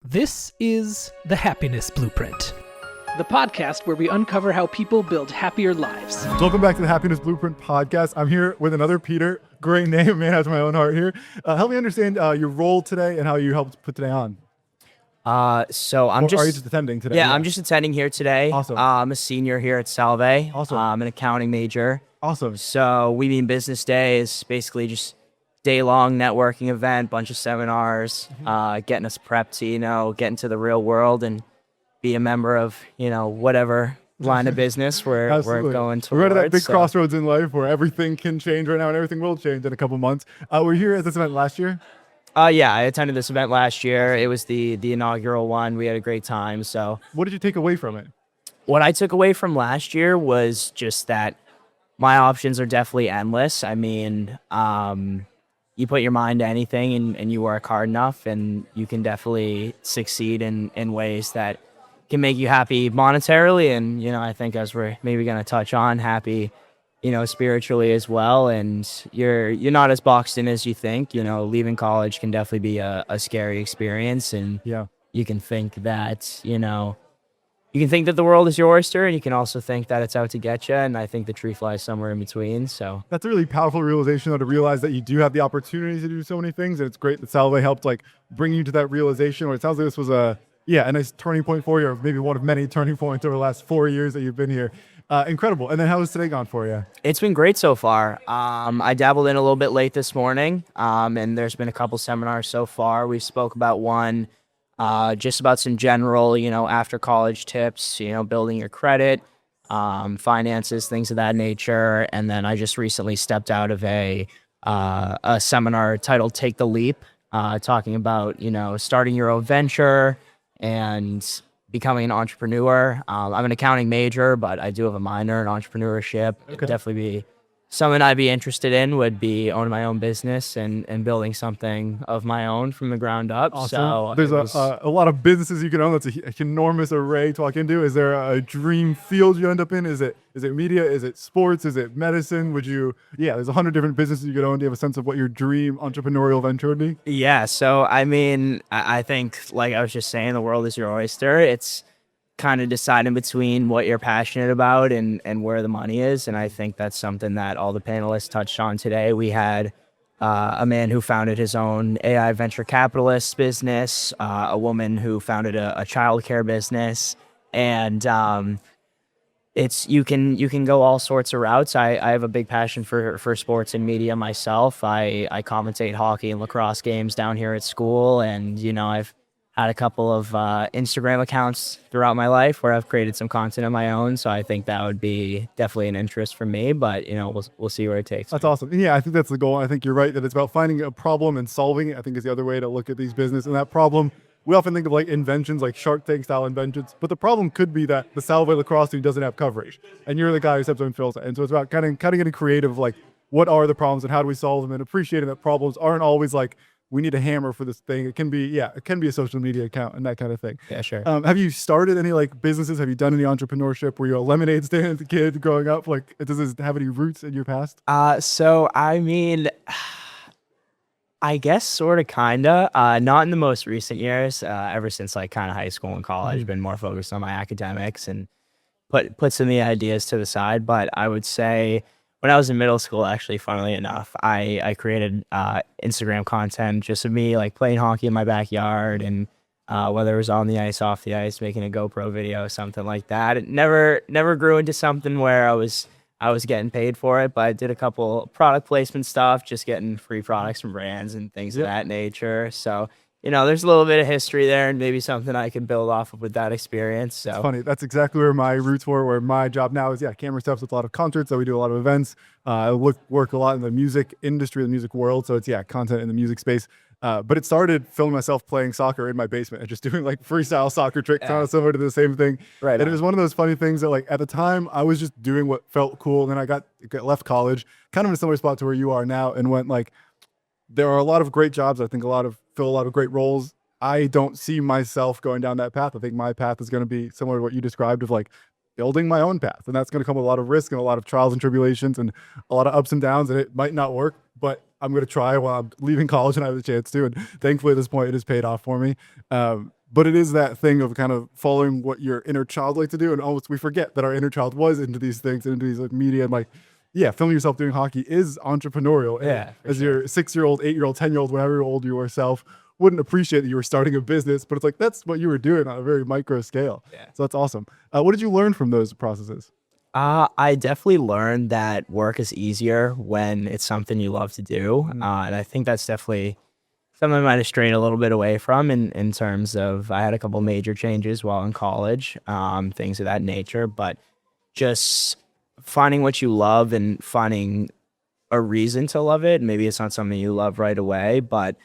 This is The Happiness Blueprint, the podcast where we uncover how people build happier lives. Welcome back to the Happiness Blueprint podcast. I'm here with another Peter. Great name, man, has my own heart here. Help me understand your role today and how you helped put today on. Are you just attending today? Yeah, I'm just attending here today. Awesome. I'm a senior here at Salve. Awesome. I'm an accounting major. Awesome. So We Mean Business Day is basically just day-long networking event, bunch of seminars, getting us prepped to, get into the real world and be a member of, whatever line of business we're going towards. We're at that big crossroads in life where everything can change right now and everything will change in a couple months. Were you here at this event last year? Yeah, I attended this event last year. It was the inaugural one. We had a great time. So what did you take away from it? What I took away from last year was just that my options are definitely endless. I mean, you put your mind to anything and you work hard enough, and you can definitely succeed in ways that can make you happy monetarily. And, I think as we're maybe going to touch on, happy, spiritually as well. And you're not as boxed in as you think. Leaving college can definitely be a scary experience. And you can think that, you can think that the world is your oyster, and you can also think that it's out to get you. And I think the truth lies somewhere in between. So that's a really powerful realization, though, to realize that you do have the opportunity to do so many things. And it's great that Salve helped bring you to that realization. Or it sounds like this was a nice turning point for you, or maybe one of many turning points over the last 4 years that you've been here. Incredible. And then how has today gone for you? It's been great so far. I dabbled in a little bit late this morning, and there's been a couple seminars so far. We spoke about one. Just about some general, after college tips, building your credit, finances, things of that nature. And then I just recently stepped out of a seminar titled Take the Leap, talking about, starting your own venture and becoming an entrepreneur. I'm an accounting major, but I do have a minor in entrepreneurship. Okay. It could definitely be something I'd be interested in, would be owning my own business and building something of my own from the ground up. Awesome. So there's a lot of businesses you can own. That's an enormous array to walk into. Is there a dream field you end up in? Is it media? Is it sports? Is it medicine? There's 100 different businesses you could own. Do you have a sense of what your dream entrepreneurial venture would be? Yeah. So, I mean, I think, like I was just saying, the world is your oyster. It's kind of deciding between what you're passionate about and where the money is. And I think that's something that all the panelists touched on today. We had a man who founded his own AI venture capitalist business, a woman who founded a childcare business, and you can go all sorts of routes. I have a big passion for sports and media myself. I commentate hockey and lacrosse games down here at school, and I've had a couple of Instagram accounts throughout my life where I've created some content of my own. So I think that would be definitely an interest for me, but we'll see where it takes. That's awesome. Yeah, I think that's the goal. I think you're right that it's about finding a problem and solving it. I think is the other way to look at these business. And that problem, we often think of inventions, like Shark Tank style inventions, but the problem could be that the Salve lacrosse team doesn't have coverage, and you're the guy who steps on and fills it. And so it's about kind of getting creative, what are the problems and how do we solve them, and appreciating that problems aren't always we need a hammer for this thing. It can be a social media account and that kind of thing. Yeah, sure. Have you started any businesses? Have you done any entrepreneurship? Were you a lemonade stand as a kid growing up? Does this have any roots in your past? So I mean, I guess sort of, kinda. Not in the most recent years. Ever since kind of high school and college, been more focused on my academics and put some of the ideas to the side. But I would say, when I was in middle school, actually, funnily enough, I created Instagram content just of me playing hockey in my backyard, and whether it was on the ice, off the ice, making a GoPro video, something like that. It never grew into something where I was getting paid for it, but I did a couple product placement stuff, just getting free products from brands and things of that nature. So there's a little bit of history there, and maybe something I can build off of with that experience. So it's funny. That's exactly where my roots were, where my job now is, camera stuff with a lot of concerts. So we do a lot of events. I work a lot in the music industry, the music world. So it's, content in the music space. But it started filming myself playing soccer in my basement and just doing freestyle soccer tricks, kind of similar to the same thing. Right. And it was one of those funny things that at the time I was just doing what felt cool. And then I got left college, kind of in a similar spot to where you are now, and went there are a lot of great jobs. I think fill a lot of great roles. I don't see myself going down that path. I think my path is going to be similar to what you described of building my own path. And that's going to come with a lot of risk and a lot of trials and tribulations and a lot of ups and downs. And it might not work, but I'm going to try while I'm leaving college and I have the chance to. And thankfully at this point, it has paid off for me. But it is that thing of kind of following what your inner child like to do. And almost we forget that our inner child was into these things, into these like media. And like, yeah, filming yourself doing hockey is entrepreneurial. Yeah, for as sure. your 6-year-old, 8-year-old, 10-year-old, whatever old you yourself, wouldn't appreciate that you were starting a business. But it's like, that's what you were doing on a very micro scale. Yeah. So that's awesome. What did you learn from those processes? I definitely learned that work is easier when it's something you love to do. And I think that's definitely something I might have strayed a little bit away from in terms of I had a couple major changes while in college, things of that nature. But just finding what you love and finding a reason to love it. Maybe it's not something you love right away, but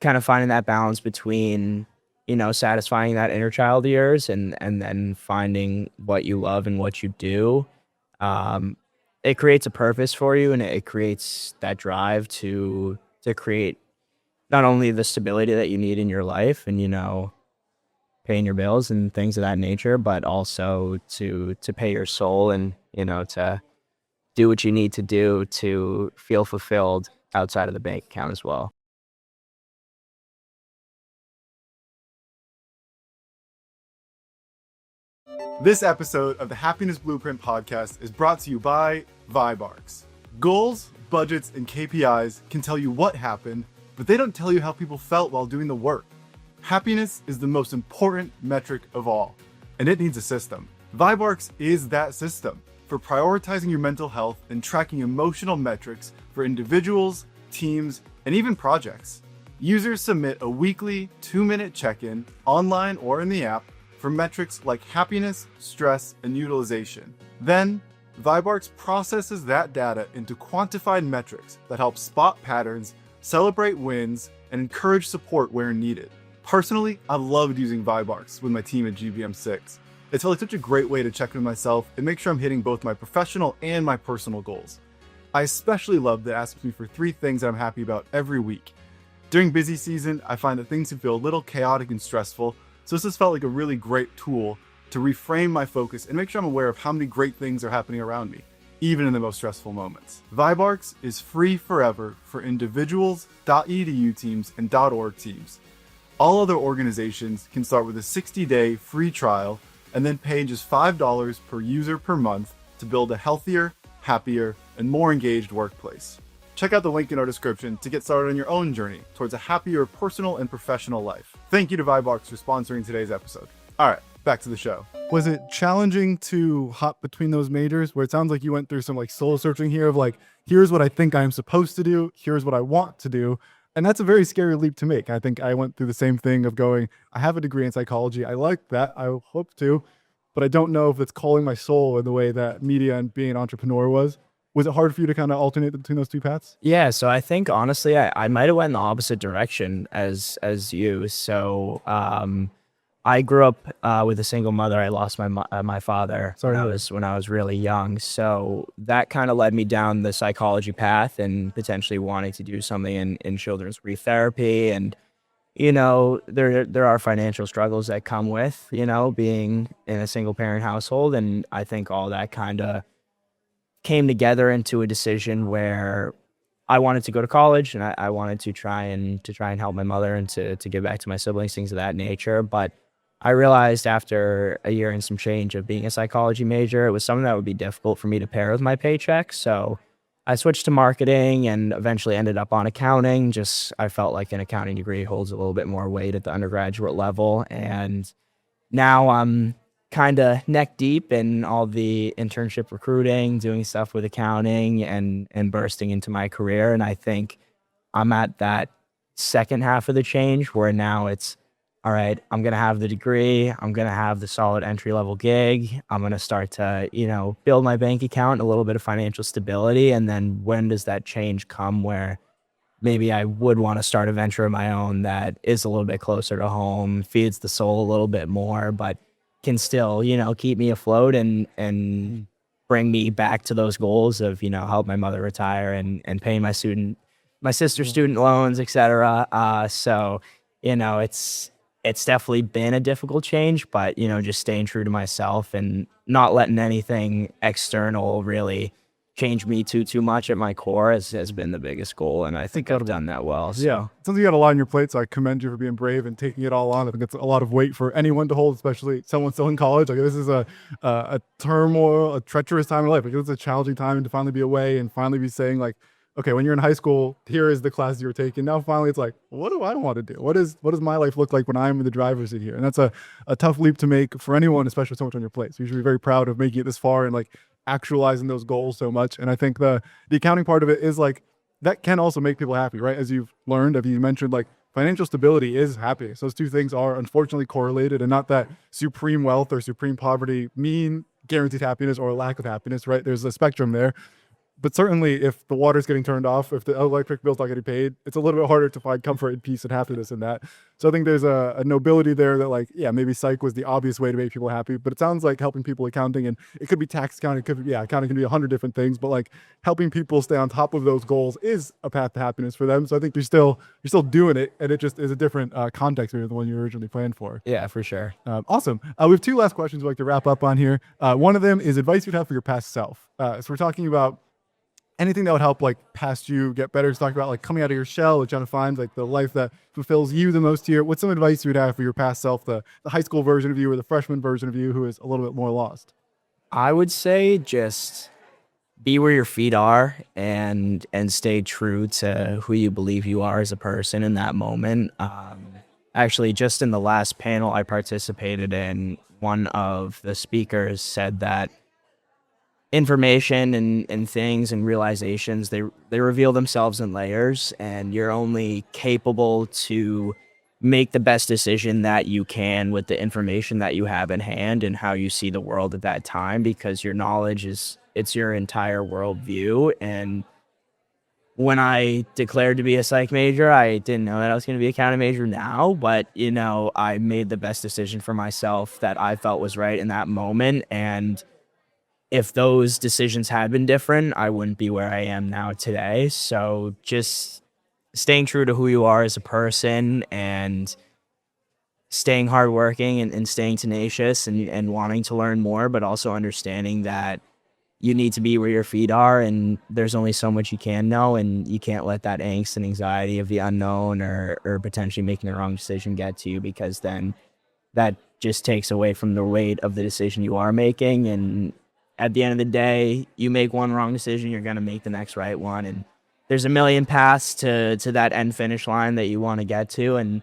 kind of finding that balance between, satisfying that inner child of yours and then finding what you love and what you do. It creates a purpose for you, and it creates that drive to create not only the stability that you need in your life and, paying your bills and things of that nature, but also to pay your soul and, to do what you need to do to feel fulfilled outside of the bank account as well. This episode of the Happiness Blueprint podcast is brought to you by VibeArcs. Goals, budgets, and KPIs can tell you what happened, but they don't tell you how people felt while doing the work. Happiness is the most important metric of all, and it needs a system. VibeArcs is that system for prioritizing your mental health and tracking emotional metrics for individuals, teams, and even projects. Users submit a weekly 2-minute check-in online or in the app for metrics like happiness, stress, and utilization. Then, VibeArcs processes that data into quantified metrics that help spot patterns, celebrate wins, and encourage support where needed. Personally, I loved using VibeArcs with my team at GBM6. It felt like such a great way to check in with myself and make sure I'm hitting both my professional and my personal goals. I especially love that it asks me for 3 things that I'm happy about every week. During busy season, I find that things can feel a little chaotic and stressful, so this has felt like a really great tool to reframe my focus and make sure I'm aware of how many great things are happening around me, even in the most stressful moments. VibeArcs is free forever for individuals, .edu teams, and .org teams. All other organizations can start with a 60-day free trial and then pay just $5 per user per month to build a healthier, happier, and more engaged workplace. Check out the link in our description to get started on your own journey towards a happier personal and professional life. Thank you to VibeArcs for sponsoring today's episode. All right, back to the show. Was it challenging to hop between those majors where it sounds like you went through some like soul searching here of like, here's what I think I'm supposed to do, here's what I want to do. And that's a very scary leap to make. I think I went through the same thing of going, I have a degree in psychology. I like that. I hope to, but I don't know if it's calling my soul in the way that media and being an entrepreneur was. Was it hard for you to kind of alternate between those 2 paths? Yeah, so I think honestly, I might have went in the opposite direction as you. So I grew up with a single mother. I lost my father when I was really young. So that kind of led me down the psychology path and potentially wanting to do something in children's grief therapy. And there are financial struggles that come with being in a single parent household, and I think all that kind of came together into a decision where I wanted to go to college and I wanted to try and help my mother and to give back to my siblings, things of that nature. But I realized after a year and some change of being a psychology major, it was something that would be difficult for me to pair with my paycheck. So I switched to marketing and eventually ended up on accounting. Just I felt like an accounting degree holds a little bit more weight at the undergraduate level. And now I'm kind of neck deep in all the internship recruiting, doing stuff with accounting and bursting into my career. And I think I'm at that second half of the change where now it's, all right, I'm going to have the degree. I'm going to have the solid entry level gig. I'm going to start to, build my bank account, a little bit of financial stability. And then when does that change come where maybe I would want to start a venture of my own that is a little bit closer to home, feeds the soul a little bit more, but can still, keep me afloat and bring me back to those goals of, help my mother retire and paying my sister's student loans, etc. So, it's definitely been a difficult change, but, just staying true to myself and not letting anything external really change me too much at my core has been the biggest goal, and I think I've done that well. So. Yeah. It sounds like you got a lot on your plate, so I commend you for being brave and taking it all on. I think it's a lot of weight for anyone to hold, especially someone still in college. Like, this is a turmoil, a treacherous time in life. Like, it's a challenging time, and to finally be away and finally be saying, like, okay, when you're in high school, here is the class you're taking. Now finally it's like, what do I want to do? What does my life look like when I'm in the driver's seat here? And that's a tough leap to make for anyone, especially with so much on your plate. So you should be very proud of making it this far and like actualizing those goals so much. And I think the accounting part of it is like, that can also make people happy, right? As you've learned, as you mentioned, like, financial stability is happiness. Those two things are unfortunately correlated, and not that supreme wealth or supreme poverty mean guaranteed happiness or a lack of happiness, right? There's a spectrum there. But certainly if the water's getting turned off, if the electric bill's not getting paid, it's a little bit harder to find comfort and peace and happiness in that. So I think there's a nobility there that, like, yeah, maybe psych was the obvious way to make people happy, but it sounds like helping people accounting, and it could be tax accounting, it could be, accounting can be 100 different things, but like helping people stay on top of those goals is a path to happiness for them. So I think you're still doing it, and it just is a different context than the one you originally planned for. Yeah, for sure. Awesome. We have two last questions we'd like to wrap up on here. One of them is advice you'd have for your past self. So we're talking about anything that would help like past you get better. It's talking about like coming out of your shell and trying to find like the life that fulfills you the most here. What's some advice you would have for your past self, the high school version of you or the freshman version of you who is a little bit more lost? I would say just be where your feet are and stay true to who you believe you are as a person in that moment. Actually, just in the last panel I participated in, one of the speakers said that information and things and realizations, they reveal themselves in layers, and you're only capable to make the best decision that you can with the information that you have in hand and how you see the world at that time, because your knowledge it's your entire worldview. And when I declared to be a psych major, I didn't know that I was going to be a accounting major now, but I made the best decision for myself that I felt was right in that moment. And if those decisions had been different, I wouldn't be where I am now today. So just staying true to who you are as a person and staying hardworking and staying tenacious and wanting to learn more, but also understanding that you need to be where your feet are, and there's only so much you can know, and you can't let that angst and anxiety of the unknown or potentially making the wrong decision get to you, because then that just takes away from the weight of the decision you are making. And at the end of the day, you make one wrong decision, you're going to make the next right one. And there's a million paths to that end finish line that you want to get to. And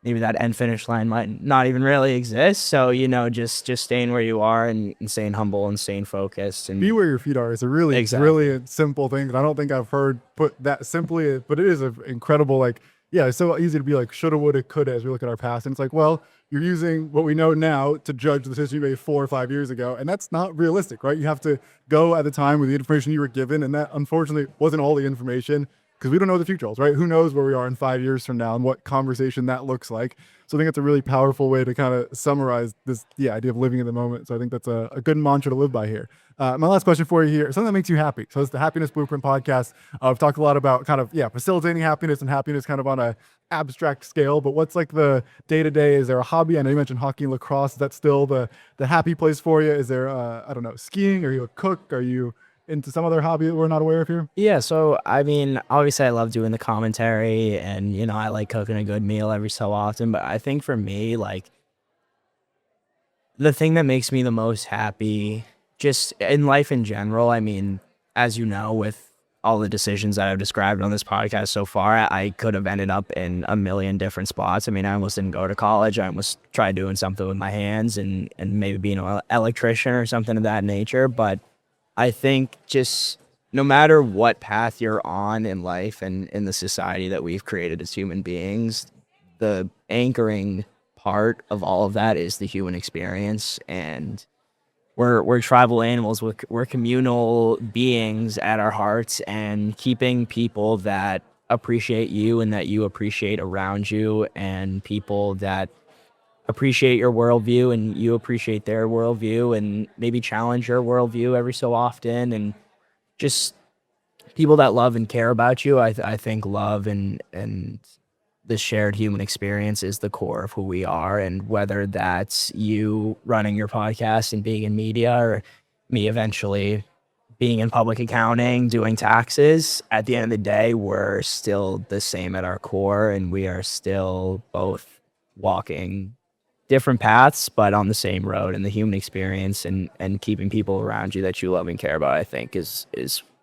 maybe that end finish line might not even really exist. So, just staying where you are and staying humble and staying focused. And be where your feet are is a really, really simple thing. And I don't think I've heard put that simply, but it is an incredible, like, yeah, it's so easy to be like, shoulda, woulda, coulda as we look at our past. And it's like, well, you're using what we know now to judge the decision you made 4 or 5 years ago. And that's not realistic, right? You have to go at the time with the information you were given. And that unfortunately wasn't all the information, because we don't know what the future holds, right? Who knows where we are in 5 years from now and what conversation that looks like. So I think it's a really powerful way to kind of summarize this, idea of living in the moment. So I think that's a good mantra to live by here. My last question for you here, something that makes you happy. So it's the Happiness Blueprint podcast. We've talked a lot about kind of, facilitating happiness and happiness kind of on a abstract scale, but what's like the day-to-day? Is there a hobby? I know you mentioned hockey and lacrosse. Is that still the happy place for you? Is there, I don't know, skiing? Are you a cook? Are you into some other hobby that we're not aware of here? Yeah, so I mean, obviously I love doing the commentary, and I like cooking a good meal every so often, but I think for me, like, the thing that makes me the most happy just in life in general, I mean, as you know, with all the decisions that I've described on this podcast so far, I could have ended up in a million different spots. I mean, I almost didn't go to college. I almost tried doing something with my hands and maybe being an electrician or something of that nature, but I think just no matter what path you're on in life and in the society that we've created as human beings, the anchoring part of all of that is the human experience. And we're tribal animals, we're communal beings at our hearts, and keeping people that appreciate you and that you appreciate around you, and people that appreciate your worldview and you appreciate their worldview, and maybe challenge your worldview every so often, and just people that love and care about you. I think love and the shared human experience is the core of who we are. And whether that's you running your podcast and being in media, or me eventually being in public accounting, doing taxes, at the end of the day, we're still the same at our core, and we are still both walking different paths, but on the same road. And the human experience and keeping people around you that you love and care about, I think, is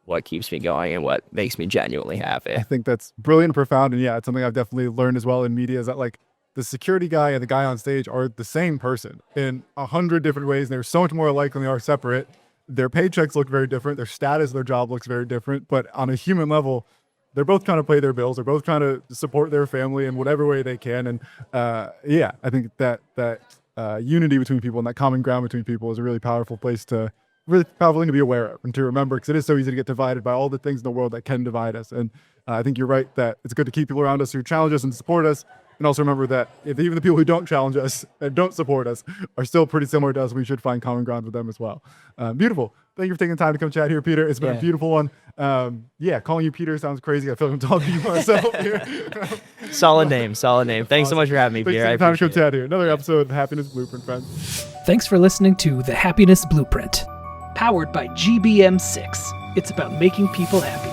what keeps me going and what makes me genuinely happy. I think that's brilliant and profound. And yeah, it's something I've definitely learned as well in media, is that like the security guy and the guy on stage are the same person in 100 different ways. And they're so much more alike than they are separate. Their paychecks look very different. Their status, their job looks very different. But on a human level, they're both trying to pay their bills. They're both trying to support their family in whatever way they can. And yeah, I think that unity between people and that common ground between people is a really powerful place to really powerful thing to be aware of and to remember, because it is so easy to get divided by all the things in the world that can divide us. And I think you're right that it's good to keep people around us who challenge us and support us. And also remember that if even the people who don't challenge us and don't support us are still pretty similar to us, we should find common ground with them as well. Beautiful. Thank you for taking the time to come chat here, Peter. It's been a beautiful one. Yeah, calling you Peter sounds crazy. I feel like I'm talking to you myself here. Solid name. Thanks so much for having me, Peter. Thanks for the time to come chat here. Another episode of the Happiness Blueprint, friends. Thanks for listening to The Happiness Blueprint. Powered by GBM6. It's about making people happy.